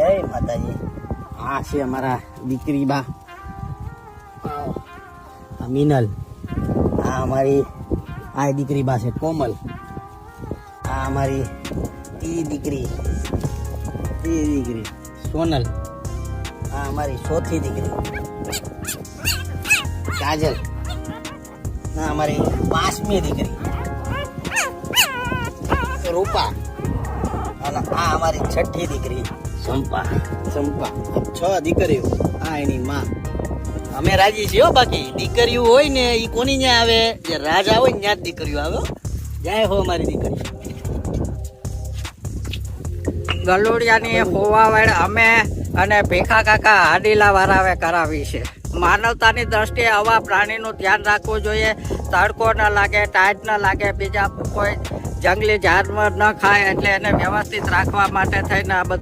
જય માતાજી. આ છે અમારા દીકરી બા મિનલ. આ અમારી આ દીકરી બા છે કોમલ. આ અમારી દીકરી સોનલ. આ અમારી ચોથી દીકરી કાજલ. આ અમારી 5મી દીકરી રૂપા. અને આ અમારી 6ઠ્ઠી દીકરી ચંપા. 6 દીકરીઓ. આ એની માં. અમે રાજી છીએ હો. બાકી દીકરીઓ હોય ને એ કોની ત્યાં આવે? જે રાજા હોય ને ત્યાં જ દીકરીઓ આવે. જય હો અમારી દીકરી. ગલુડિયાની હોવાવેળ અમે અને ભીખા કાકા હાડીલા વારાવે કરાવી છે. માનવતાની દ્રષ્ટિએ આવા પ્રાણીનું ધ્યાન રાખવું જોઈએ. તડકો ન લાગે, ટાઈટ ન લાગે, બીજા કોઈ જંગલી જાનવર ન ખાય, એટલે એને વ્યવસ્થિત રાખવા માટે થઈને આ બધું